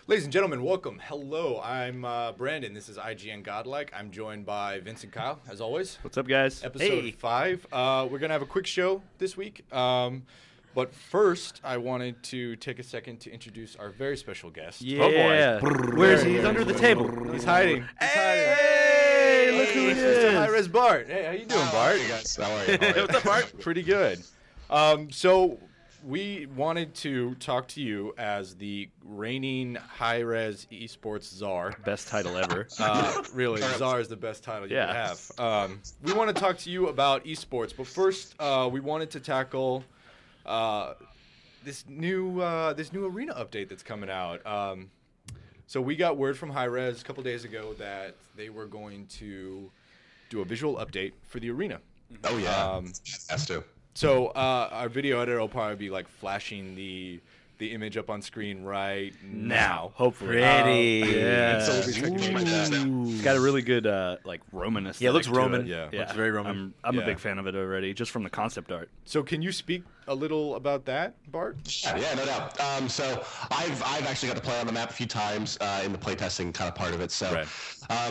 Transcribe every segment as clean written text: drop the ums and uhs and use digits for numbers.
Ladies and gentlemen, welcome. Hello, I'm Brandon. This is IGN Godlike. I'm joined by Vince and Kyle, as always. What's up, guys? Episode 5. We're going to have a quick show this week. But first, I wanted to take a second to introduce our very special guest. Yeah. Oh, boy. Where is he? He's under the table. He's hiding. Hey, look who it Mr. is. Hi-Rez Bart. Hey, how you doing, Bart? Hey, guys. How are you? What's up, Bart? Pretty good. So we wanted to talk to you as the reigning Hi-Rez eSports Czar. Best title ever. Really, Czar is the best title you Yeah. could have. We want to talk to you about esports, but first, we wanted to tackle this new arena update that's coming out. So we got word from Hi-Rez a couple days ago that they were going to do a visual update for the arena. Oh, yeah. Has to. So our video editor will probably be like flashing the image up on screen right now. Hopefully. Yeah. Yeah. So we'll be checking it out. It's got a really good like Roman aesthetic. Yeah, it looks to Roman. It. Yeah. Yeah. Looks very Roman. I'm Yeah. a big fan of it already, just from the concept art. So can you speak a little about that, Bart? Yeah, no doubt. So I've actually got to play on the map a few times in the playtesting kind of part of it. So Right.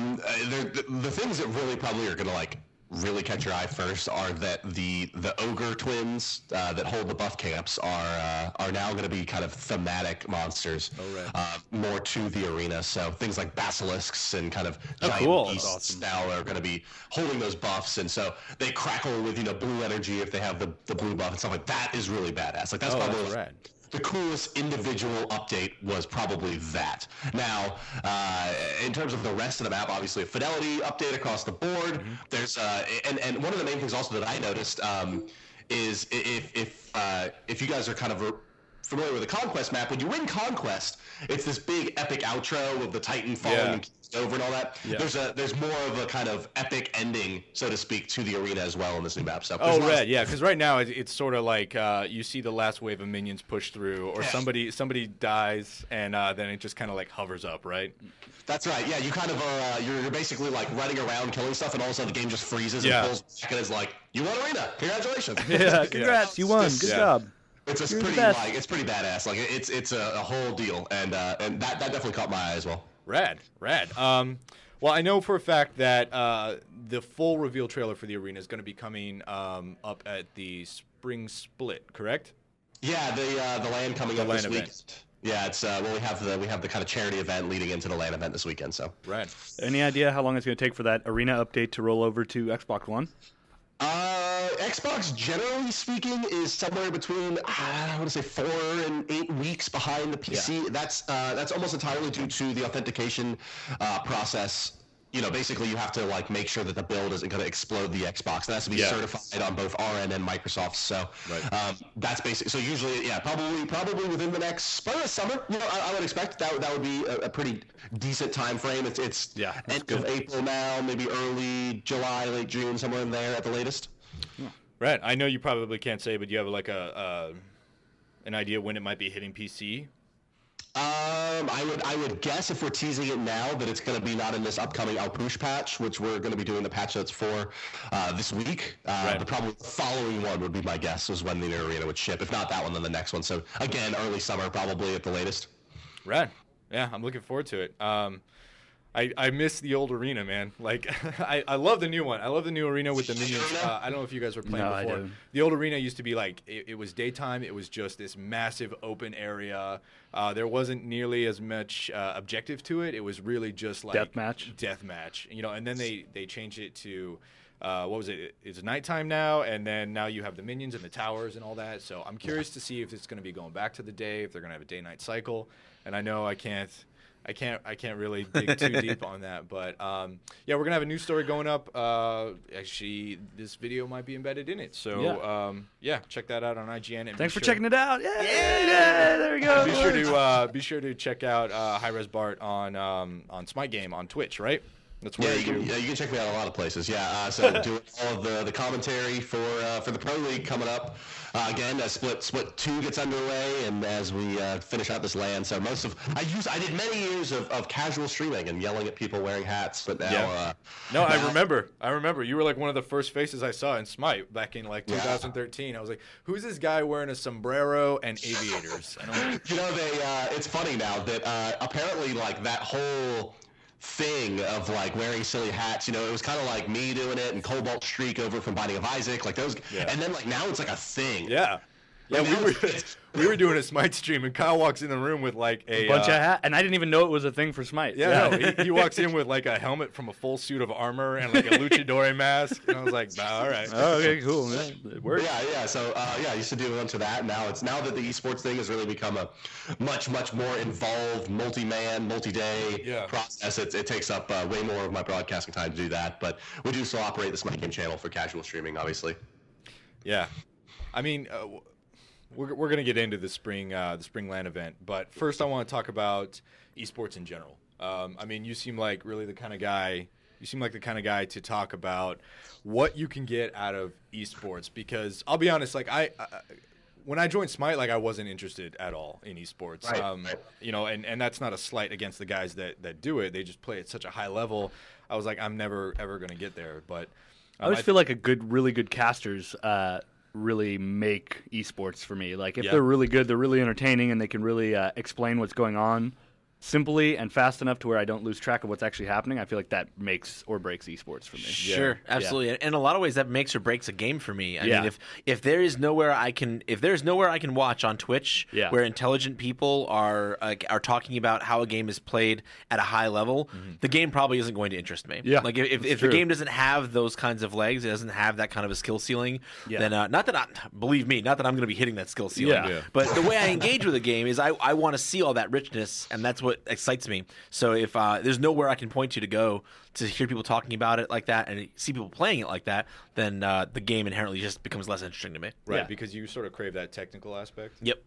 the things that really probably are going to like really catch your eye first are that the ogre twins that hold the buff camps are now going to be kind of thematic monsters. Oh, right. More to the arena. So things like basilisks and kind of Oh, giant cool. beasts That's awesome. now are going to be holding those buffs, and so they crackle with blue energy if they have the blue buff and stuff like that. Is really badass. Like that's probably that's rad. the coolest individual update was probably that. Now, in terms of the rest of the map, obviously a fidelity update across the board. Mm-hmm. There's and one of the main things also that I noticed is if you guys are kind of familiar with the Conquest map, when you win Conquest, it's this big epic outro of the Titan falling Yeah. and over and all that. Yeah. There's more of a kind of epic ending, so to speak, to the arena as well in this new map. So Oh, there's lots- right, yeah, because right now it's sort of like you see the last wave of minions push through, or Yeah. somebody dies, and then it just kind of like hovers up, right? That's right. Yeah, you kind of are. You're basically like running around killing stuff, and all of a sudden the game just freezes Yeah. and pulls back and is like, "You won arena! Congratulations!" Yeah, congrats, you won. Good Yeah. job. It's You're the pretty best. like it's pretty badass. Like it's a whole deal, and that definitely caught my eye as well. Rad. Well, I know for a fact that the full reveal trailer for the arena is going to be coming up at the Spring Split, correct? Yeah, the LAN coming up LAN this week. event. Yeah, it's we have the kind of charity event leading into the LAN event this weekend. So Rad. Any idea how long it's going to take for that arena update to roll over to Xbox One? Xbox, generally speaking, is somewhere between I want to say 4 and 8 weeks behind the PC. That's almost entirely due to the authentication process. Basically, you have to like make sure that the build isn't going to explode the Xbox. It has to be certified on both RN and Microsoft. So that's basic. So usually, probably within the next summer. I would expect that would be a pretty decent time frame. It's end of April now, maybe early July, late June, somewhere in there at the latest. Rad. I know you probably can't say, but do you have like an idea when it might be hitting PC? I would guess if we're teasing it now that it's going to be not in this upcoming Alpouche patch, which we're going to be doing the patch notes for this week. But probably the following one would be my guess was when the new arena would ship. If not that one, then the next one. So again, early summer probably at the latest. Rad. Yeah, I'm looking forward to it. I miss the old arena, man. Like, I love the new one. I love the new arena with the minions. I don't know if you guys were playing No, I before. didn't. The old arena used to be like, it was daytime. It was just this massive open area. There wasn't nearly as much objective to it. It was really just like deathmatch. And then they changed it to what was it? It's nighttime now, and then now you have the minions and the towers and all that. So I'm curious to see if it's going to be going back to the day, if they're going to have a day-night cycle. And I know I can't really dig too deep on that, but we're gonna have a news story going up. Actually, this video might be embedded in it, so check that out on IGN. And Thanks for checking it out. Yeah, there we go. Be sure to check out Hi-Rez Bart on Smite Game on Twitch, right? That's where you can check me out a lot of places. Yeah, so doing all of the commentary for the Pro League coming up. Again, Split 2 gets underway, and as we finish out this LAN, so I did many years of casual streaming and yelling at people wearing hats, but now I remember you were like one of the first faces I saw in Smite back in like 2013. I was like, who's this guy wearing a sombrero and aviators? It's funny now that apparently like that whole thing of like wearing silly hats, it was kind of like me doing it and Cobalt Streak over from Binding of Isaac, like those, and then like now it's like a thing. We were doing a Smite stream, and Kyle walks in the room with like a bunch of hats, and I didn't even know it was a thing for Smite. He walks in with like a helmet from a full suit of armor and like a luchador mask, and I was like, all right. Oh, okay, cool. It works. Yeah. So I used to do a bunch of that. Now that the esports thing has really become a much more involved, multi-man, multi-day process. It takes up way more of my broadcasting time to do that, but we do still operate the Smite Game channel for casual streaming, obviously. Yeah, I mean. We're going to get into the spring LAN event, but first I want to talk about esports in general. I mean, you seem like really the kind of guy. You seem like the kind of guy to talk about what you can get out of esports. Because I'll be honest, like when I joined Smite, like I wasn't interested at all in esports. Right. And that's not a slight against the guys that do it. They just play at such a high level. I was like, I'm never ever going to get there. But I always feel like really good casters. Really make esports for me. Like if they're really good, they're really entertaining, and they can really explain what's going on simply and fast enough to where I don't lose track of what's actually happening. I feel like that makes or breaks esports for me. Sure, absolutely. Yeah. In a lot of ways, that makes or breaks a game for me. I mean, if there's nowhere I can watch on Twitch where intelligent people are talking about how a game is played at a high level, the game probably isn't going to interest me. Yeah, like if the game doesn't have those kinds of legs, it doesn't have that kind of a skill ceiling, then not that I'm going to be hitting that skill ceiling. But the way I engage with a game is I want to see all that richness, and that's what excites me. So if there's nowhere I can point to go to hear people talking about it like that and see people playing it like that, then the game inherently just becomes less interesting to me. Right, because you sort of crave that technical aspect. Yep.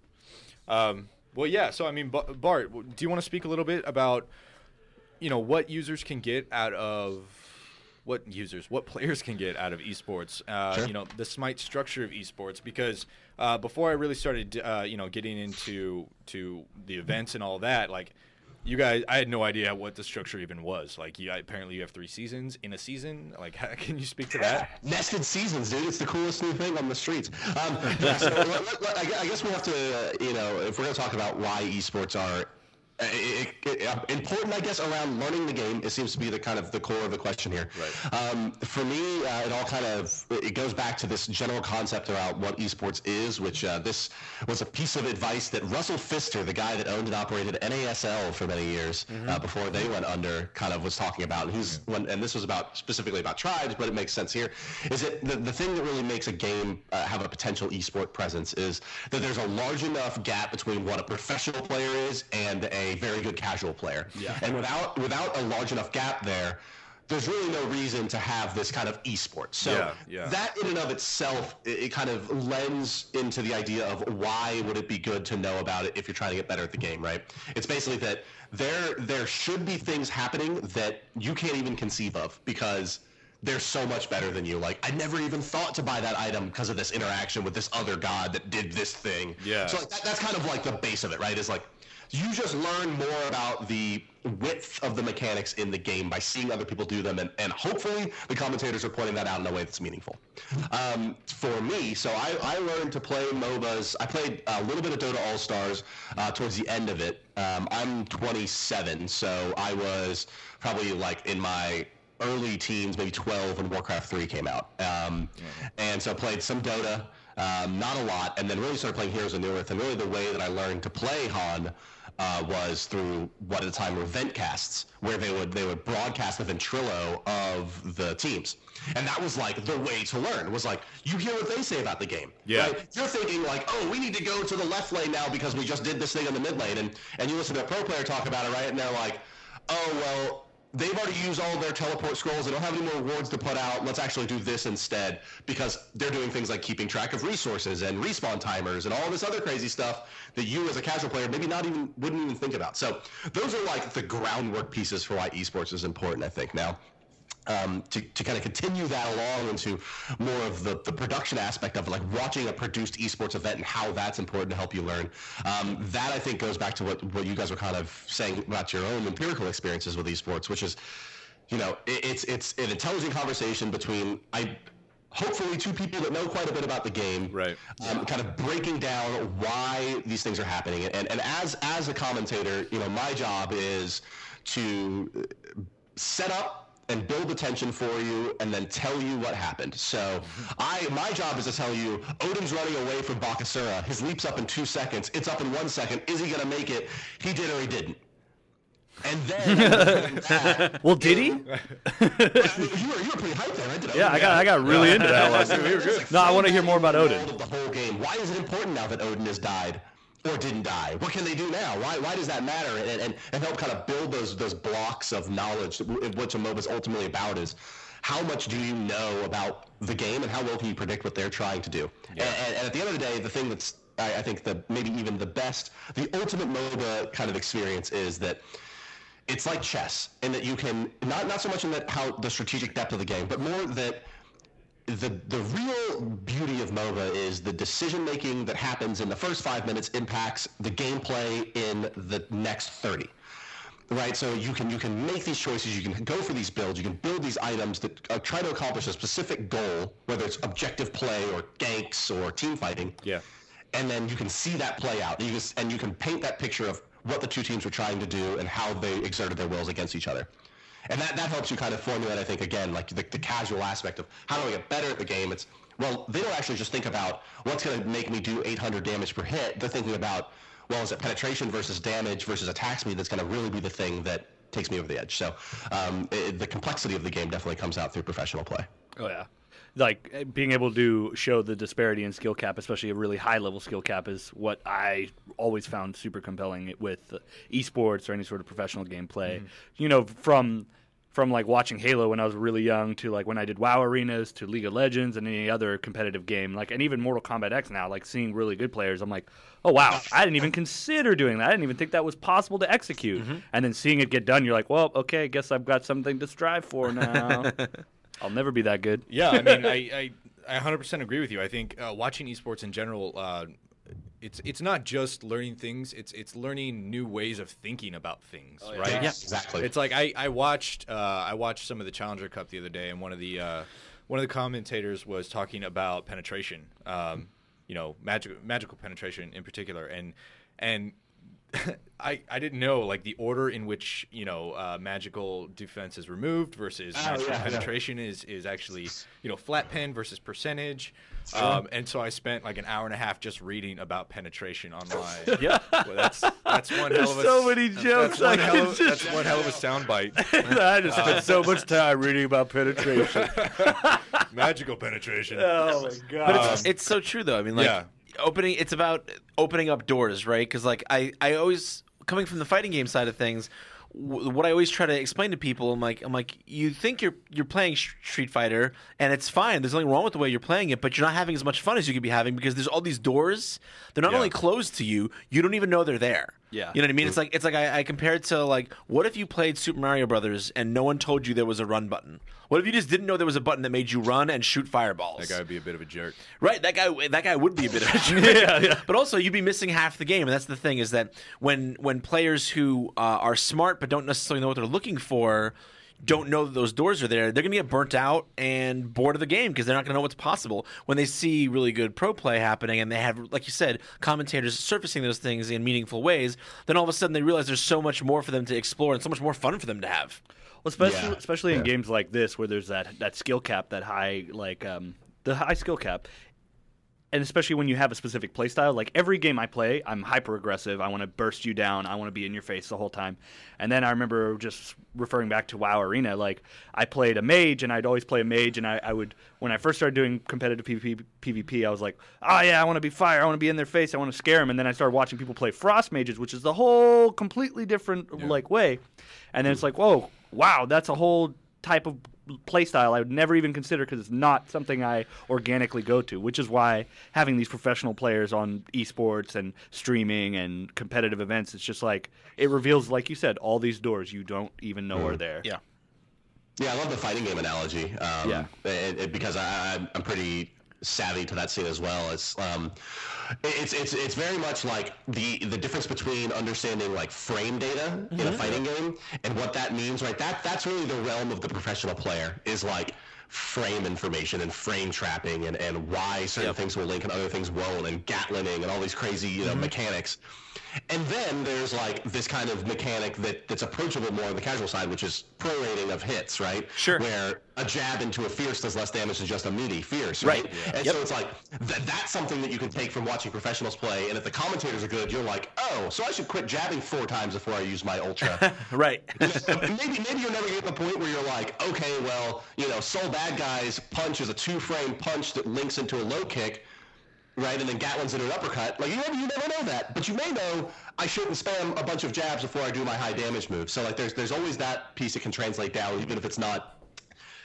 Well, yeah. So I mean, Bart, do you want to speak a little bit about what users can get out of what players can get out of esports? Sure. The Smite structure of esports, because before I really started getting into the events and all that, like you guys, I had no idea what the structure even was. Like, apparently you have 3 seasons in a season. Like, can you speak to that? Nested seasons, dude. It's the coolest new thing on the streets. So I guess we have to, if we're going to talk about why esports are important, I guess, around learning the game, it seems to be the kind of the core of the question here. Right. For me, it all kind of goes back to this general concept about what esports is, which this was a piece of advice that Russell Pfister, the guy that owned and operated NASL for many years before they went under, kind of was talking about. And this was specifically about tribes, but it makes sense here. Is that the thing that really makes a game have a potential esport presence is that there's a large enough gap between what a professional player is and a very good casual player. Yeah. And without a large enough gap there's really no reason to have this kind of esports. So that in and of itself, it kind of lends into the idea of why would it be good to know about it if you're trying to get better at the game, right? It's basically that there should be things happening that you can't even conceive of because they're so much better than you. Like, I never even thought to buy that item because of this interaction with this other god that did this thing. Yeah. So like, that's kind of like the base of it, right? Is like, you just learn more about the width of the mechanics in the game by seeing other people do them, and hopefully the commentators are pointing that out in a way that's meaningful. For me, so I learned to play MOBAs. I played a little bit of Dota All-Stars towards the end of it. I'm 27, so I was probably like in my early teens, maybe 12 when Warcraft 3 came out. And so I played some Dota, not a lot, and then really started playing Heroes of New Earth. And really the way that I learned to play Han was through what at the time were ventcasts, where they would broadcast the ventrilo of the teams. And that was like the way to learn. It was like, you hear what they say about the game. Yeah. Right? You're thinking like, oh, we need to go to the left lane now because we just did this thing in the mid lane. And you listen to a pro player talk about it, right? And they're like, oh, well, they've already used all their teleport scrolls. They don't have any more rewards to put out. Let's actually do this instead, because they're doing things like keeping track of resources and respawn timers and all this other crazy stuff that you as a casual player maybe wouldn't even think about. So those are like the groundwork pieces for why esports is important, I think. Now, to kind of continue that along into more of the production aspect of like watching a produced esports event and how that's important to help you learn. That I think goes back to what you guys were kind of saying about your own empirical experiences with esports, which is, it's an intelligent conversation between hopefully two people that know quite a bit about the game, right? Kind of breaking down why these things are happening. And as a commentator, my job is to set up and build the tension for you, and then tell you what happened. So my job is to tell you, Odin's running away from Bakasura. His leap's up in 2 seconds. It's up in 1 second. Is he going to make it? He did or he didn't. And then, well, did he? You were pretty hyped there, right? Yeah, I got really into that. No, I want to hear more about Odin. The whole game. Why is it important now that Odin has died? Or didn't die? What can they do now? Why does that matter? And help kind of build those blocks of knowledge, which a MOBA is ultimately about, is how much do you know about the game and how well can you predict what they're trying to do? Yeah. And at the end of the day, the thing that's, I think, maybe even the ultimate MOBA kind of experience is that it's like chess, in that you can, not so much in that how the strategic depth of the game, but more that the real beauty of MOBA is the decision-making that happens in the first 5 minutes impacts the gameplay in the next 30. Right, so you can make these choices, you can go for these builds, you can build these items that try to accomplish a specific goal, whether it's objective play or ganks or team fighting. Yeah. And then you can see that play out, and you can paint that picture of what the two teams were trying to do and how they exerted their wills against each other. And that helps you kind of formulate, I think, again, like the casual aspect of how do I get better at the game. It's, well, they don't actually just think about what's going to make me do 800 damage per hit. They're thinking about, well, is it penetration versus damage versus attack speed that's going to really be the thing that takes me over the edge. So the complexity of the game definitely comes out through professional play. Oh, yeah. Like, being able to show the disparity in skill cap, especially a really high-level skill cap, is what I always found super compelling with esports or any sort of professional gameplay. Mm-hmm. You know, from like watching Halo when I was really young to like when I did WoW arenas to League of Legends and any other competitive game, like, and even Mortal Kombat X now, like seeing really good players, I'm like, oh wow, I didn't even consider doing that. I didn't even think that was possible to execute. Mm-hmm. And then seeing it get done, you're like, well, okay, I guess I've got something to strive for now. I'll never be that good. Yeah, I mean, I 100% agree with you. I think watching esports in general, it's not just learning things; it's learning new ways of thinking about things, right? Yeah, exactly. It's like I watched some of the Challenger Cup the other day, and one of the commentators was talking about penetration, magical penetration in particular, and I didn't know like the order in which magical defense is removed versus magical penetration is actually flat pen versus percentage. And so I spent like an hour and a half just reading about penetration online. Yeah, well, that's one hell of a so many jokes. That's one hell of a soundbite. I just spent so much time reading about penetration. Magical penetration. Oh my god! But it's so true though. I mean, like it's about opening up doors, right? Because like I always, coming from the fighting game side of things, what I always try to explain to people, I'm like, you think you're playing Street Fighter, and it's fine. There's nothing wrong with the way you're playing it, but you're not having as much fun as you could be having because there's all these doors. They're not only closed to you, you don't even know they're there. Yeah, Mm-hmm. You know what I mean? It's like I compare it to like, what if you played Super Mario Brothers and no one told you there was a run button? What if you just didn't know there was a button that made you run and shoot fireballs? That guy would be a bit of a jerk. Right, that guy would be a bit of a jerk. yeah. But also, you'd be missing half the game, and that's the thing, is that when players who are smart but don't necessarily know what they're looking for don't know that those doors are there, they're going to get burnt out and bored of the game because they're not going to know what's possible. When they see really good pro play happening and they have, like you said, commentators surfacing those things in meaningful ways, then all of a sudden they realize there's so much more for them to explore and so much more fun for them to have. Well, especially in games like this where there's that skill cap, that high, like the high skill cap. And especially when you have a specific play style, like every game I play, I'm hyper aggressive. I want to burst you down. I want to be in your face the whole time. And then I remember just referring back to WoW Arena, like I played a mage, and I'd always play a mage, and I would, when I first started doing competitive PvP, I was like, oh yeah, I want to be fire. I want to be in their face. I want to scare them. And then I started watching people play frost mages, which is the whole completely different like way. And then it's like, whoa, wow, that's a whole type of play style I would never even consider because it's not something I organically go to, which is why having these professional players on esports and streaming and competitive events, it's just like it reveals, like you said, all these doors you don't even know are there. Yeah. Yeah, I love the fighting game analogy. Because I'm pretty savvy to that scene as well. It's very much like the difference between understanding like frame data in a fighting game and what that means, right? That's really the realm of the professional player, is like frame information and frame trapping and why certain things will link and other things won't, and gatlining and all these crazy mechanics. And then there's like this kind of mechanic that's approachable more on the casual side, which is prorating of hits, right? Sure. Where a jab into a fierce does less damage than just a meaty fierce, right? Yeah. And so it's like that's something that you can take from watching professionals play. And if the commentators are good, you're like, oh, so I should quit jabbing 4 times before I use my ultra. Right. Maybe you'll never get to the point where you're like, okay, well, Soul Bad Guy's punch is a 2-frame punch that links into a low kick. Right, and then Gatlin's into an uppercut. Like you never know that, but you may know I shouldn't spam a bunch of jabs before I do my high damage move. So like, there's always that piece that can translate down, even if it's not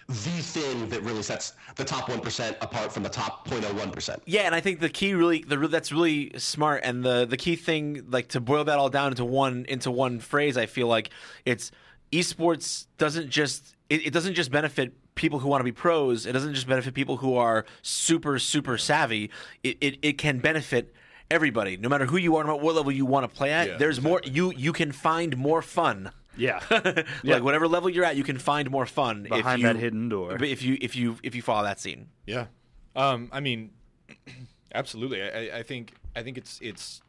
the thing that really sets the top 1% apart from the top 0.01%. Yeah, and I think the key that's really smart, and the key thing, like to boil that all down into one phrase, I feel like it's esports doesn't just benefit people who want to be pros. It doesn't just benefit people who are super, super savvy. It can benefit everybody, no matter who you are, no matter what level you want to play at. There's exactly more. You can find more fun. Yeah, like whatever level you're at, you can find more fun behind that hidden door. If you follow that scene. Yeah, I mean, absolutely. I think it's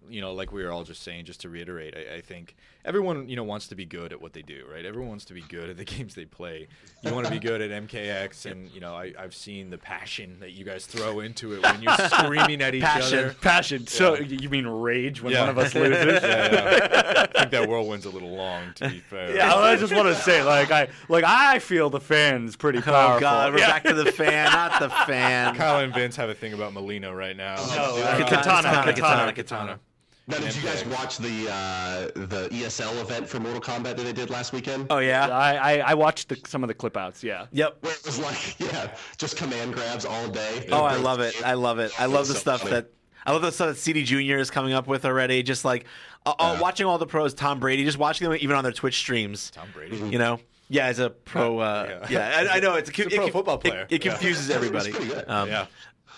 like we were all just saying, just to reiterate, I think everyone, wants to be good at what they do, right? Everyone wants to be good at the games they play. You want to be good at MKX, and, I've seen the passion that you guys throw into it when you're screaming at each other. Passion. Yeah. So you mean rage when one of us loses? I think that whirlwind's a little long, to be fair. Yeah, I just want to say, I feel the fan's pretty powerful. Oh, God, we're back to the fan, not the fan. Kyle and Vince have a thing about Molina right now. Katana. Now, did you guys watch the ESL event for Mortal Kombat that they did last weekend? Oh, yeah? I watched some of the clip outs, yeah. Yep. Where it was like, just command grabs all day. Oh, I love it. I love the stuff that CD Jr. is coming up with already. Just like watching all the pros, Tom Brady, just watching them even on their Twitch streams. Tom Brady? Yeah, as a pro. I know. It's a pro football player. It confuses everybody. It's pretty good.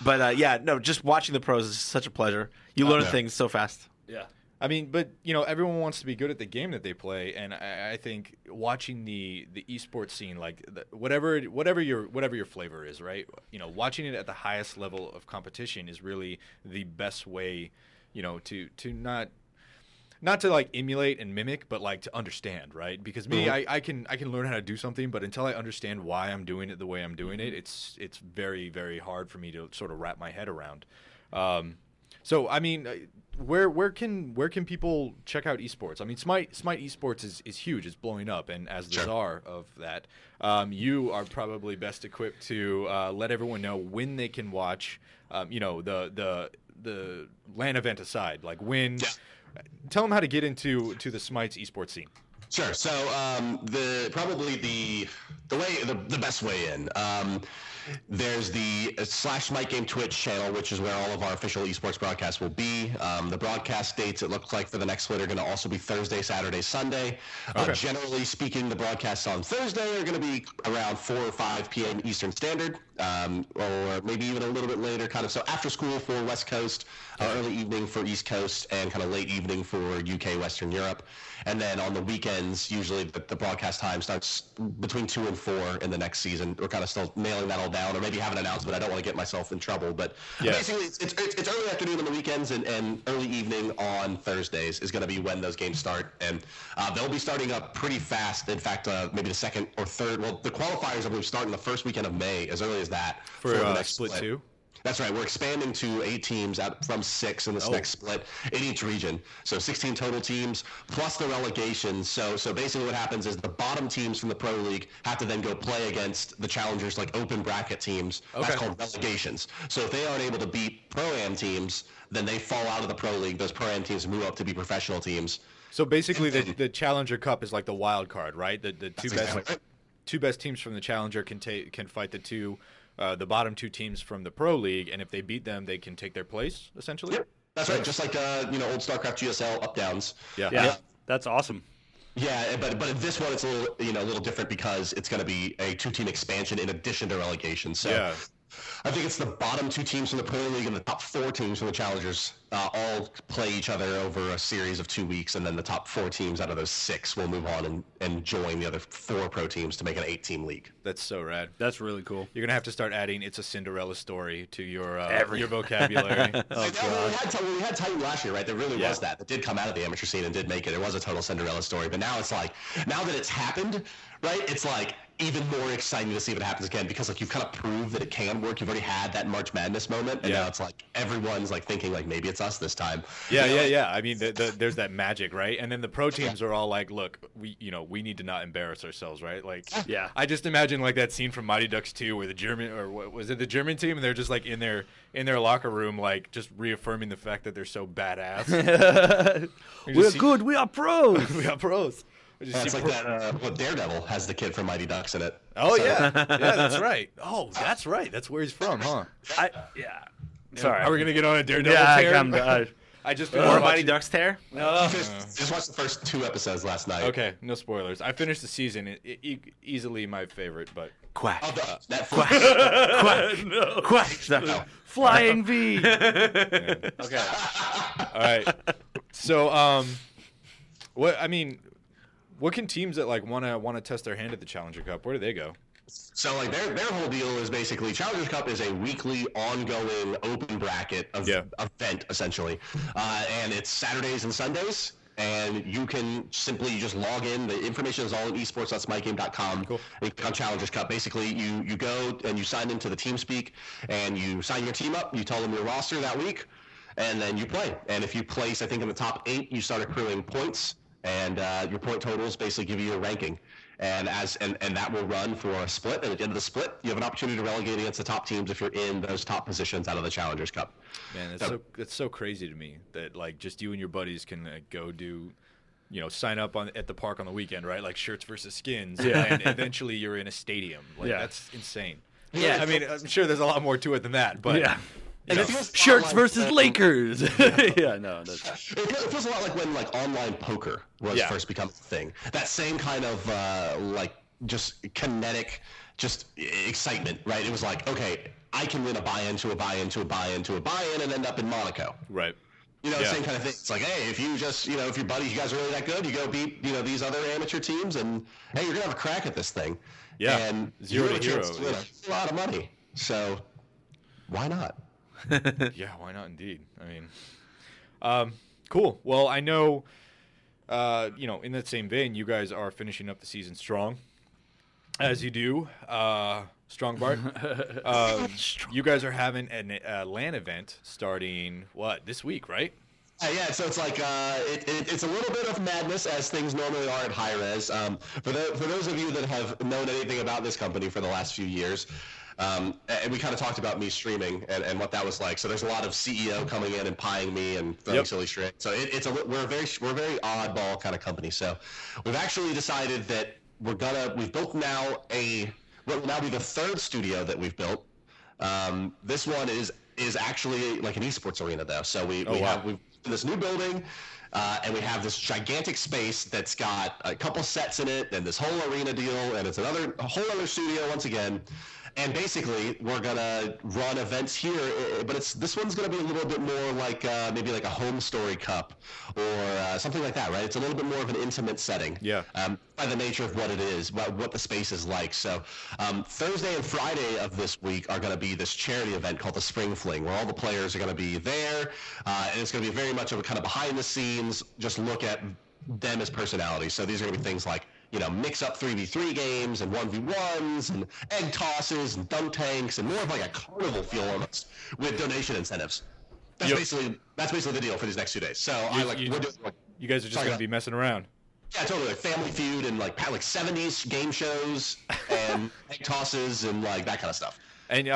But, just watching the pros is such a pleasure. You learn things so fast. Yeah. I mean, but, everyone wants to be good at the game that they play, and I think watching the esports scene, like whatever your flavor is, right? Watching it at the highest level of competition is really the best way, to not to like emulate and mimic, but like to understand, right? Because me, I can learn how to do something, but until I understand why I'm doing it the way I'm doing it, it's very, very hard for me to sort of wrap my head around. So I mean, where can people check out esports? I mean, Smite esports is huge. It's blowing up, and as the Czar of that, you are probably best equipped to let everyone know when they can watch. The LAN event aside, like when. Yeah. Tell them how to get into the Smite's esports scene. Sure. So the best way in. There's the /Smite Game Twitch channel, which is where all of our official esports broadcasts will be. The broadcast dates, it looks like, for the next split are going to also be Thursday, Saturday, Sunday. Okay. Generally speaking, the broadcasts on Thursday are going to be around 4 or 5 p.m. Eastern Standard, or maybe even a little bit later, kind of. So after school for West Coast, early evening for East Coast, and kind of late evening for UK, Western Europe. And then on the weekends, usually the broadcast time starts between 2 and 4 in the next season. We're kind of still nailing that all down, or maybe have an announcement. I don't want to get myself in trouble, but basically it's early afternoon on the weekends and early evening on Thursdays is going to be when those games start. And they'll be starting up pretty fast. In fact, maybe the second or third. Well, the qualifiers, I believe, start in the first weekend of May, as early as that. For the next split 2? That's right. We're expanding to 8 teams out from 6 in this next split in each region. So 16 total teams plus the relegation. So basically what happens is the bottom teams from the Pro League have to then go play against the challengers, like open bracket teams. Okay. That's called relegations. So if they aren't able to beat Pro-Am teams, then they fall out of the Pro League. Those Pro-Am teams move up to be professional teams. So basically the Challenger Cup is like the wild card, right? The two best teams from the Challenger can fight the bottom 2 teams from the Pro League, and if they beat them, they can take their place, essentially? Yep, that's right. Just like, old StarCraft GSL up-downs. Yeah. That's awesome. Yeah, but in this one, it's a little different because it's going to be a 2-team expansion in addition to relegation. So I think it's the bottom 2 teams from the Pro League and the top 4 teams from the Challengers all play each other over a series of 2 weeks, and then the top 4 teams out of those 6 will move on and join the other 4 pro teams to make an 8-team league. That's so rad. That's really cool. You're gonna have to start adding "It's a Cinderella story" to your vocabulary. We had Titan last year, right? There really was that. It did come out of the amateur scene and did make it. It was a total Cinderella story, but now it's like, now that it's happened, right? It's like even more exciting to see if it happens again, because like you've kind of proved that it can work. You've already had that March Madness moment, and now it's like everyone's like thinking like maybe it's us this time. Yeah. I mean, there's that magic, right? And then the pro teams are all like, look, we need to not embarrass ourselves, right? Like, I just imagine like that scene from Mighty Ducks 2 where the German, or what was it, the German team, and they're just like in their locker room, like just reaffirming the fact that they're so badass. We're good. We are pros. We are pros. It's like that. Daredevil has the kid from Mighty Ducks in it. Oh yeah, that's right. Oh, that's right. That's where he's from, huh? Sorry. Are we gonna get on a Daredevil tear? I just more Mighty Ducks tear. Just watched the first 2 episodes last night. Okay, no spoilers. I finished the season. Easily my favorite, but quack. Quack. No. Quack. No. Flying V. Okay. All right. So, what can teams that like want to test their hand at the Challenger Cup? Where do they go? So like their whole deal is basically Challengers Cup is a weekly ongoing open bracket event essentially, and it's Saturdays and Sundays. And you can simply just log in. The information is all at esports.smitegame.com. Cool. And you click on Challengers Cup. Basically, you go and you sign into the TeamSpeak, and you sign your team up. You tell them your roster that week, and then you play. And if you place, I think in the top 8, you start accruing points, and your point totals basically give you a ranking. And that will run for a split. And at the end of the split, you have an opportunity to relegate against the top teams if you're in those top positions out of the Challengers Cup. Man, it's so crazy to me that like just you and your buddies can go do, sign up at the park on the weekend, right? Like shirts versus skins, and eventually you're in a stadium. Like that's insane. Yeah, I mean, I'm sure there's a lot more to it than that, but And shirts versus Lakers. It feels a lot like when like online poker was first becoming a thing. That same kind of just kinetic, just excitement, right? It was like, okay, I can win a buy-in to a buy-in to a buy-in to a buy-in and end up in Monaco. Right. Same kind of thing. It's like, hey, if you just, if your buddies, you guys are really that good, you go beat, these other amateur teams, and hey, you're gonna have a crack at this thing. Yeah. And 0 to hero. A lot of money. So why not? Yeah, why not? Indeed. I mean, cool. Well, I know, in that same vein, you guys are finishing up the season strong, as you do. Strong Bart. You guys are having a LAN event starting this week, right? So it's like it's a little bit of madness, as things normally are at Hi-Rez. For those of you that have known anything about this company for the last few years, and we kind of talked about me streaming and what that was like. So there's a lot of CEO coming in and pieing me and throwing silly straight. So we're a very oddball kind of company. So we've actually decided that we've built now what will now be the 3rd studio that we've built. This one is actually like an eSports arena though. So we've this new building, and we have this gigantic space that's got a couple sets in it and this whole arena deal, and it's a whole other studio once again. And basically, we're gonna run events here, but this one's gonna be a little bit more like maybe like a home story cup or something like that, right? It's a little bit more of an intimate setting. Yeah. By the nature of what it is, what the space is like. So Thursday and Friday of this week are gonna be this charity event called the Spring Fling, where all the players are gonna be there, and it's gonna be very much of a kind of behind the scenes, just look at them as personalities. So these are gonna be things like mix up 3v3 games and 1v1s and egg tosses and dunk tanks and more of like a carnival feel almost with donation incentives. That's basically the deal for these next 2 days. So you guys are just going to be messing around. Yeah, totally. Like Family Feud and like 70s game shows and egg tosses and like that kind of stuff. And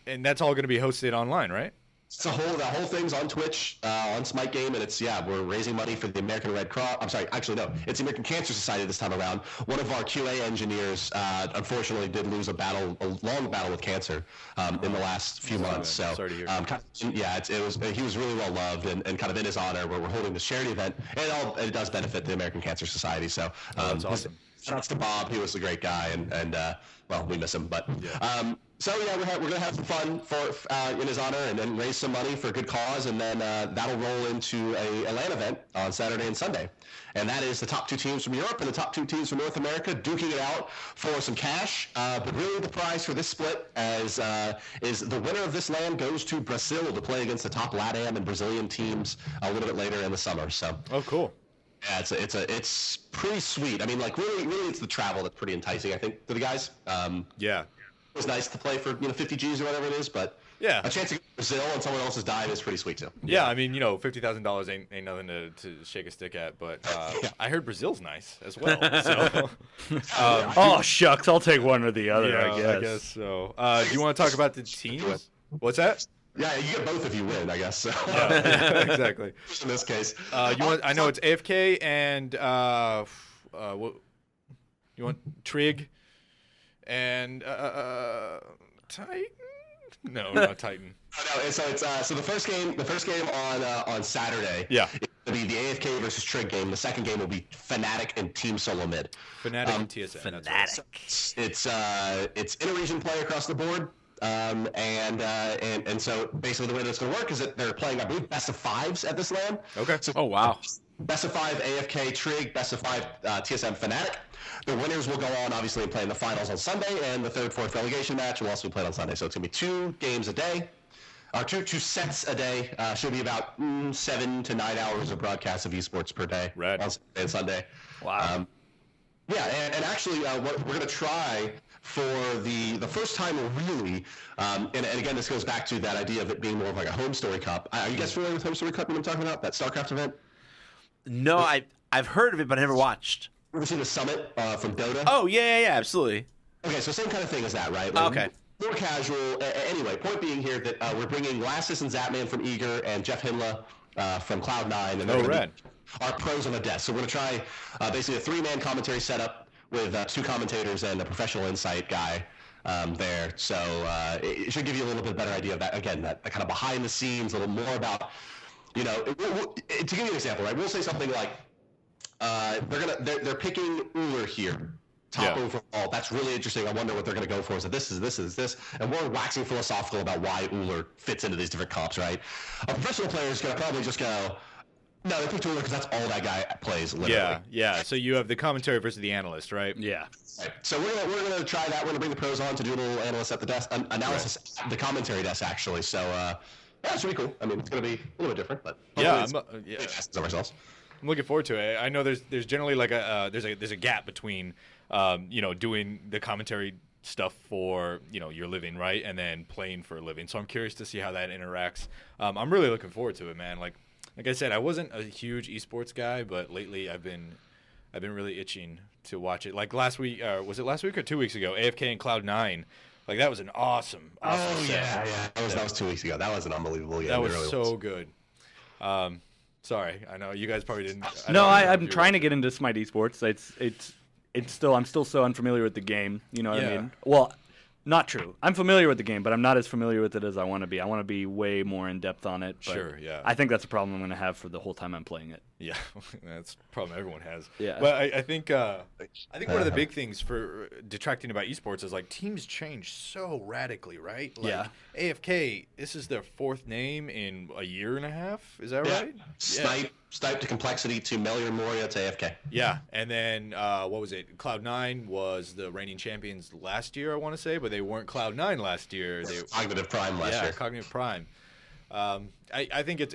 and that's all going to be hosted online, right? So the whole thing's on Twitch, on Smite Game, and we're raising money for the American Red Cross. I'm sorry, actually no, it's the American Cancer Society this time around. One of our QA engineers, unfortunately, did lose a long battle with cancer in the last few months. So sorry to hear. He was really well loved, and kind of in his honor, we're holding this charity event, and it does benefit the American Cancer Society. So that's awesome. Shouts to Bob. He was a great guy, and we miss him, but. Yeah. We're gonna have some fun in his honor, and then raise some money for a good cause, and then that'll roll into a LAN event on Saturday and Sunday, and that is the top 2 teams from Europe and the top 2 teams from North America duking it out for some cash. But really, the prize for this split is the winner of this LAN goes to Brazil to play against the top LATAM and Brazilian teams a little bit later in the summer. So. Oh, cool. Yeah, it's pretty sweet. I mean, like really, it's the travel that's pretty enticing, I think, to the guys. Yeah. It was nice to play for 50 G's or whatever it is, but yeah, a chance to go to Brazil and someone else's dive is pretty sweet too. Yeah, I mean, $50,000 ain't nothing to shake a stick at, but I heard Brazil's nice as well. So, oh shucks, I'll take one or the other. Yeah, I guess so. Do you want to talk about the teams? What's that? Yeah, you get both if you win, I guess. So. Yeah, exactly. In this case, I know it's AFK and what you want Trig. And Titan? No, not Titan. No. So the first game on Saturday. Yeah. It'll be the AFK versus Trig game. The second game will be Fnatic and Team Solo Mid. Fnatic and TSM. Fnatic. It's inter-region play across the board. And so basically the way that's going to work is that they're playing, I believe, best of 5s at this LAN. Okay. So, oh wow. Best of 5 AFK Trig, best of 5 TSM Fnatic. The winners will go on, obviously, and play in the finals on Sunday, and the 3rd, 4th relegation match will also be played on Sunday. So it's going to be 2 games a day, or two sets a day. Should be about 7 to 9 hours of broadcast of esports per day on Saturday and Sunday. Wow. And actually, what we're going to try for the first time really, and again, this goes back to that idea of it being more of like a Home Story Cup. Are you guys familiar with Home Story Cup? You know what I'm talking about? That StarCraft event? No, I've heard of it, but I never watched. Ever seen the Summit from Dota? Oh, yeah, absolutely. Okay, so same kind of thing as that, right? Like, okay. More casual. Anyway, point being here that we're bringing Lassus and Zapman from Eager and Jeff Hinla from Cloud9. And they're our pros on the desk. So we're going to try basically a 3-man commentary setup with 2 commentators and a professional insight guy there. So it should give you a little bit better idea of that. Again, that kind of behind the scenes, a little more about, to give you an example, right? We'll say something like, they're picking Uller here, top overall. That's really interesting. I wonder what they're going to go for. So this is this, and we're waxing philosophical about why Uller fits into these different comps, right? A professional player is going to probably just go, no, they picked Uller because that's all that guy plays. Literally. Yeah. So you have the commentary versus the analyst, right? Yeah. Right. So we're gonna try that. We're gonna bring the pros on to do a little analyst at the desk, analysis at the commentary desk actually. So it's really cool. I mean, it's gonna be a little bit different, but ourselves. I'm looking forward to it. I know there's generally like there's a gap between doing the commentary stuff for your living, right, and then playing for a living. So I'm curious to see how that interacts. I'm really looking forward to it, man. Like I said, I wasn't a huge esports guy, but lately I've been really itching to watch it. Like last week, was it last week or 2 weeks ago? AFK and Cloud9. Like that was an awesome set. Yeah. That was 2 weeks ago. That was an unbelievable game. That was really so good. Sorry, I know you guys probably didn't. I'm trying to get into Smite eSports. I'm still so unfamiliar with the game. You know what I mean? Well, not true. I'm familiar with the game, but I'm not as familiar with it as I want to be. I want to be way more in depth on it. But sure, yeah. I think that's a problem I'm going to have for the whole time I'm playing it. Yeah, that's a problem everyone has. Yeah. But I think one of the big things for detracting about esports is like teams change so radically, right? Like, AFK, this is their 4th name in a year and a half. Is that right? Snipe to Complexity to Melior Moria to AFK. Yeah, and then what was it? Cloud9 was the reigning champions last year, I want to say, but they weren't Cloud9 last year. They Cognitive Prime last year. Yeah, Cognitive Prime. I think it's.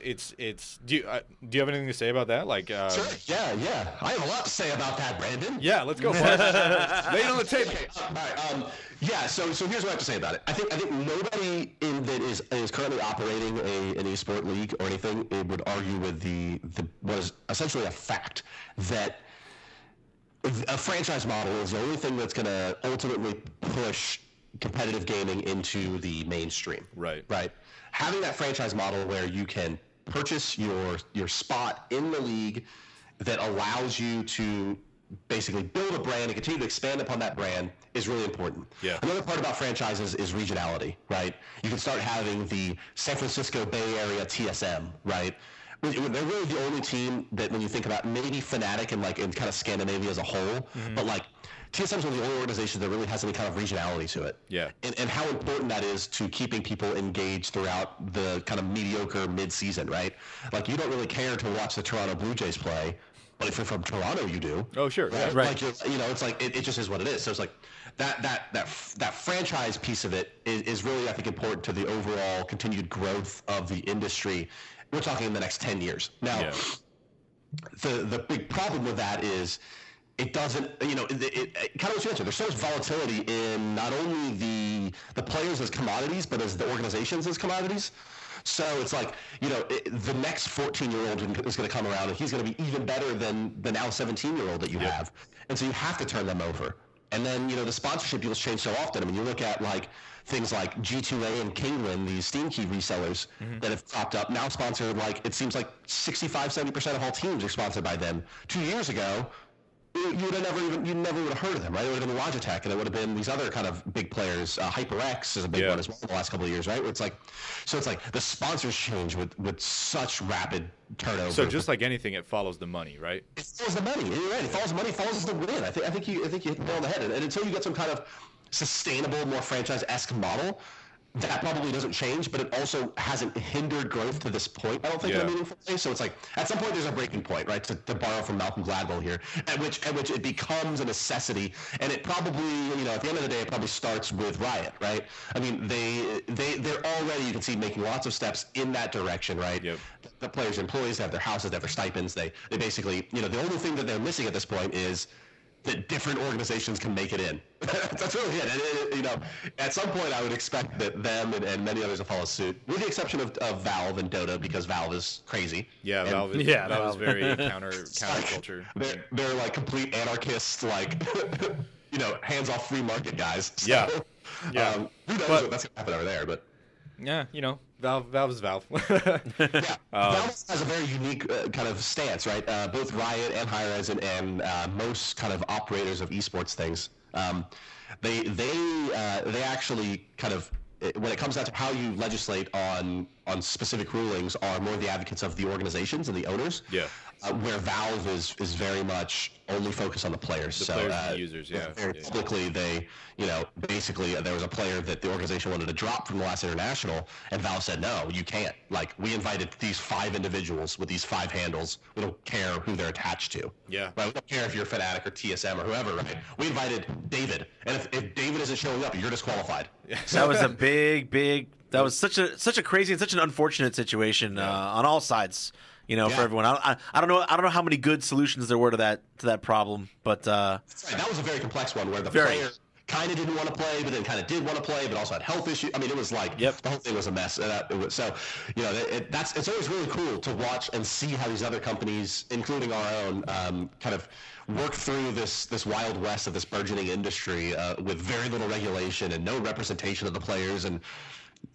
Do you have anything to say about that? Like, sure. Yeah. I have a lot to say about that, Brandon. Yeah, let's go. Lay it on the table. Okay, all right. Yeah. So here's what I have to say about it. I think nobody that is currently operating an esport league or anything would argue with the what is essentially a fact that a franchise model is the only thing that's going to ultimately push competitive gaming into the mainstream. Right. Having that franchise model where you can purchase your spot in the league that allows you to basically build a brand and continue to expand upon that brand is really important. Yeah. Another part about franchises is regionality, right? You can start having the San Francisco Bay Area TSM, right? They're really the only team that, when you think about maybe Fnatic and kind of Scandinavia as a whole, but like TSM is one of the only organizations that really has any kind of regionality to it. Yeah. And how important that is to keeping people engaged throughout the kind of mediocre mid-season, right? Like, you don't really care to watch the Toronto Blue Jays play, but if you're from Toronto, you do. Oh, sure. Right? Yeah, right. Like, it's like, it just is what it is. So it's like that franchise piece of it is really, I think, important to the overall continued growth of the industry. We're talking in the next 10 years. Now, the big problem with that is it doesn't, it kind of what you mentioned. There's so much volatility in not only the players as commodities, but as the organizations as commodities. So it's like, the next 14-year-old is going to come around, and he's going to be even better than the now 17-year-old that you have. And so you have to turn them over. And then, the sponsorship deals change so often. I mean, you look at things like G2A and Kingwin, these Steam Key resellers that have popped up, now sponsor, it seems like 65-70% of all teams are sponsored by them. 2 years ago, you never would have heard of them, right? It would have been Logitech, and it would have been these other kind of big players. HyperX is a big one as well in the last couple of years, right? Where it's like the sponsors change with such rapid turnover. So just like anything, it follows the money, right? It follows the money. You're right. It follows the money. It follows the win. I think you hit the nail on the head. And until you get some kind of sustainable, more franchise-esque model, that probably doesn't change, but it also hasn't hindered growth to this point, I don't think, in a meaningful way. So it's like, at some point, there's a breaking point, right, to borrow from Malcolm Gladwell here, at which it becomes a necessity, and it probably, at the end of the day, it probably starts with Riot, right? I mean, they're already, you can see, making lots of steps in that direction, right? Yep. The players' employees have their houses, they have their stipends, they basically, the only thing that they're missing at this point is that different organizations can make it in. That's really it. And, at some point, I would expect that them and many others will follow suit, with the exception of Valve and Dota, because Valve is crazy. Yeah, Valve is very counterculture. They're like complete anarchists, hands off free market guys. So, yeah. Who knows what that's gonna happen over there? But yeah, Valve is Valve. Yeah, Valve has a very unique kind of stance, right? Both Riot and Hi-Rez and most kind of operators of esports things, they actually kind of, when it comes down to how you legislate on specific rulings, are more the advocates of the organizations and the owners. Yeah. Where Valve is very much only focused on the players. Players and the users, yeah. Very publicly, they, basically there was a player that the organization wanted to drop from the last international, and Valve said, no, you can't. We invited these 5 individuals with these 5 handles. We don't care who they're attached to. Yeah. Right? We don't care if you're Fnatic or TSM or whoever, right? We invited David, and if David isn't showing up, you're disqualified. So that was a big. That was such a crazy and such an unfortunate situation on all sides. For everyone. I don't know how many good solutions there were to that problem, but that's right. That was a very complex one where the player kind of didn't want to play, but then kind of did want to play, but also had health issues. I mean, it was like the whole thing was a mess. It's always really cool to watch and see how these other companies, including our own, kind of work through this wild west of this burgeoning industry with very little regulation and no representation of the players and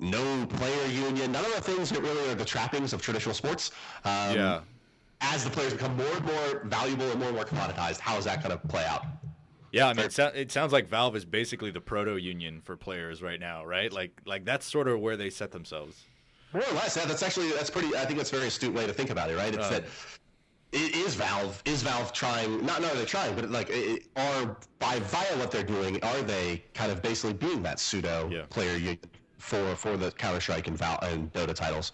no player union, none of the things that really are the trappings of traditional sports. As the players become more and more valuable and more commoditized, how is that going to play out? Yeah, I mean, it sounds like Valve is basically the proto-union for players right now, right? Like that's sort of where they set themselves. More or less. That's pretty. I think that's a very astute way to think about it, right? It's that. Is Valve trying? Not are they trying, but via what they're doing, are they kind of basically being that pseudo player union for the Counter-Strike and Dota titles?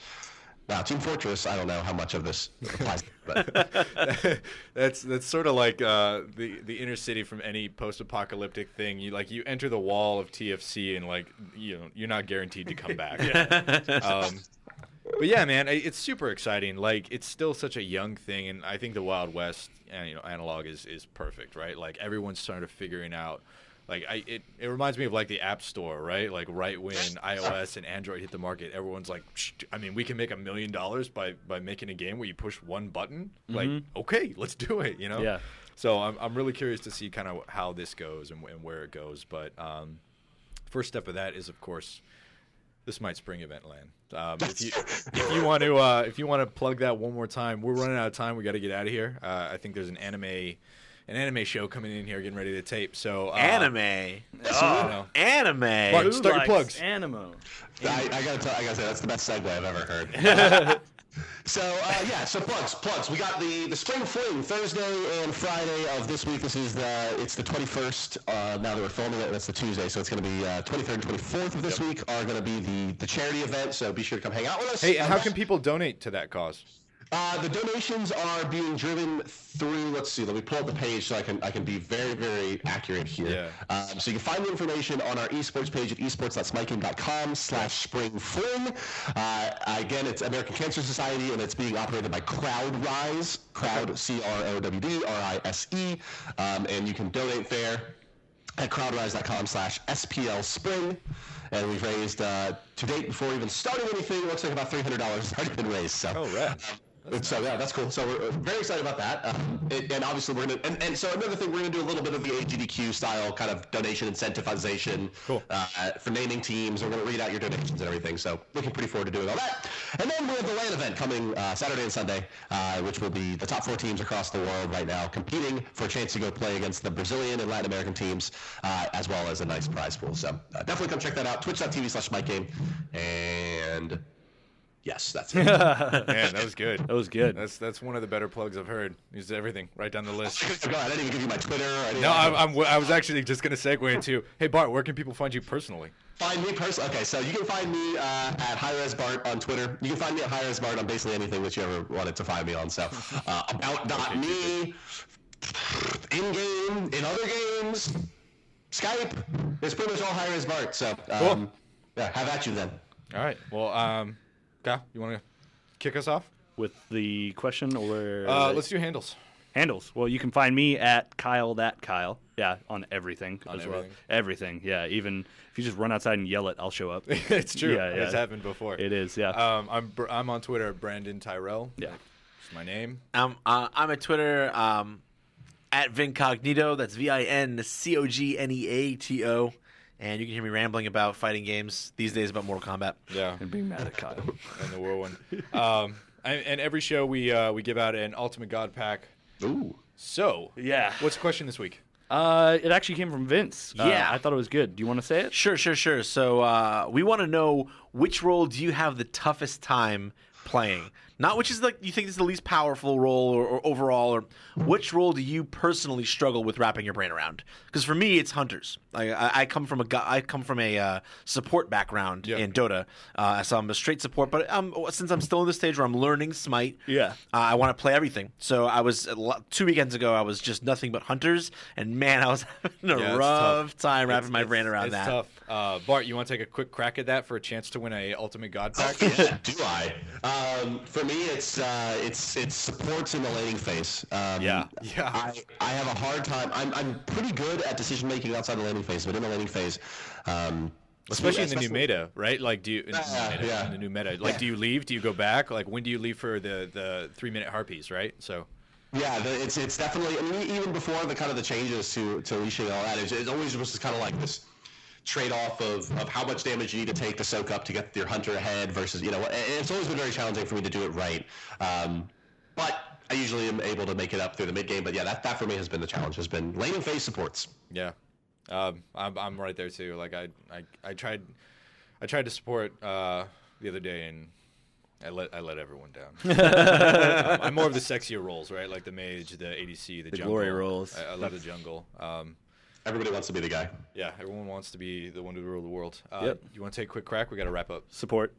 Now, Team Fortress, I don't know how much of this applies, but that's sort of like the inner city from any post-apocalyptic thing. You enter the wall of TFC and you're not guaranteed to come back. But yeah, man, it's super exciting. Like, it's still such a young thing, and I think the Wild West, analog is perfect, right? Like, everyone's starting to figuring out. Like, it reminds me of like the App Store, right? Like, right when iOS and Android hit the market, everyone's like, we can make $1 million by making a game where you push one button. Like, okay, let's do it. Yeah. So I'm really curious to see kind of how this goes and where it goes. But first step of that is, of course, the Smite Spring event land. If you want to plug that one more time, we're running out of time. We got to get out of here. I think there's an anime show coming in here, getting ready to tape. So anime. Mark, start your plugs. I gotta say that's the best segue I've ever heard. So plugs. We got the Spring Fling Thursday and Friday of this week. It's the 21st. Now that we're filming it, that's the Tuesday, so it's going to be 23rd and 24th of this week are going to be the charity event. So be sure to come hang out with us. Hey, and how can people donate to that cause? The donations are being driven through. Let's see. Let me pull up the page so I can be very, very accurate here. Yeah. So you can find the information on our esports page at esports.smitegames.com/springfling. Again, it's American Cancer Society, and it's being operated by Crowd-Rise. Crowd, CROWDRISE, and you can donate there at crowdrise.com/SPLspring. And we've raised to date, before even starting anything, it looks like about $300 has already been raised. So. Oh, right. Yeah, that's cool. So we're very excited about that. And obviously we're going to, and so another thing, we're going to do a little bit of the AGDQ style kind of donation incentivization for naming teams. We're going to read out your donations and everything. So looking pretty forward to doing all that. And then we have the LAN event coming Saturday and Sunday, which will be the top 4 teams across the world right now competing for a chance to go play against the Brazilian and Latin American teams, as well as a nice prize pool. So definitely come check that out. Twitch.tv/SmiteGame. And yes, that's it. Man, that was good. That was good. That's one of the better plugs I've heard. Used everything right down the list. God, I didn't even give you my Twitter. I was actually just going to segue into, hey, Bart, where can people find you personally? Find me personally? Okay, so you can find me at Hi-Rez Bart on Twitter. You can find me at Hi-Rez Bart on basically anything that you ever wanted to find me on. So about.me, in-game, in other games, Skype. It's pretty much all Hi-Rez Bart. So cool. Yeah, have at you then. All right. Well, Kyle, you want to kick us off with the question, or let's do handles. Handles. Well, you can find me at Kyle that Kyle. Yeah, on everything as well. Everything. Yeah, even if you just run outside and yell it, I'll show up. It's true. Yeah, it's happened before. It is. Yeah. I'm on Twitter at Brandon Tyrell. Yeah, it's my name. I'm at Twitter at Vincognito. That's VINCOGNEATO. And you can hear me rambling about fighting games these days about Mortal Kombat. Yeah. And being mad at Kyle. And the whirlwind. And every show we give out an Ultimate God Pack. Ooh. So, yeah. What's the question this week? It actually came from Vince. Yeah. I thought it was good. Do you want to say it? Sure. So we want to know, which role do you have the toughest time playing? Not which is you think is the least powerful role or overall, or which role do you personally struggle with wrapping your brain around? Because for me, it's hunters. I come from a support background in Dota, so I'm a straight support. But since I'm still in the stage where I'm learning Smite, I want to play everything. So I was 2 weekends ago. I was just nothing but hunters, and man, I was having a rough time wrapping my brain around that. It's tough. Bart, you want to take a quick crack at that for a chance to win a Ultimate God Pack? Yeah, do I? For me, it's supports in the laning phase. I have a hard time. I'm pretty good at decision making outside the laning phase, but in the laning phase, especially in the new meta, right? Like, do you in the new meta? Like, do you leave? Do you go back? Like, when do you leave for the 3-minute harpies? Right? So. Yeah, it's definitely. I mean, even before the changes to leashing and all that, it's always just kind of like this trade-off of how much damage you need to take to soak up to get your hunter ahead versus, and it's always been very challenging for me to do it right. But I usually am able to make it up through the mid-game. But yeah, that for me has been the challenge, has been laning phase supports. Yeah. I'm right there too. Like I tried to support the other day, and I let everyone down. I'm more of the sexier roles, right? Like the mage, the ADC, the jungle. Glory roles. I love the jungle. Everybody wants to be the guy. Yeah, everyone wants to be the one to rule the world. You want to take a quick crack? We got to wrap up. Support.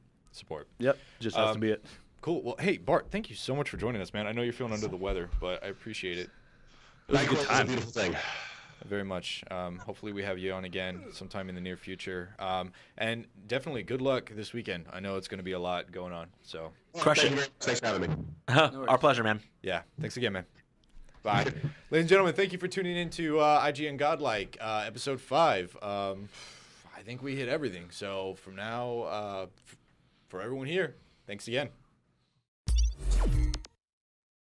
Yep, just has to be it. Cool. Well, hey, Bart, thank you so much for joining us, man. I know you're feeling under the weather, but I appreciate it. It was a good time. It's a beautiful thing. very much. Hopefully we have you on again sometime in the near future. And definitely good luck this weekend. I know it's going to be a lot going on. So crush it. Thanks for having me. Our pleasure, man. Yeah. Thanks again, man. Bye. Ladies and gentlemen, thank you for tuning in to IGN Godlike, episode 5. I think we hit everything. So from now, for everyone here, thanks again.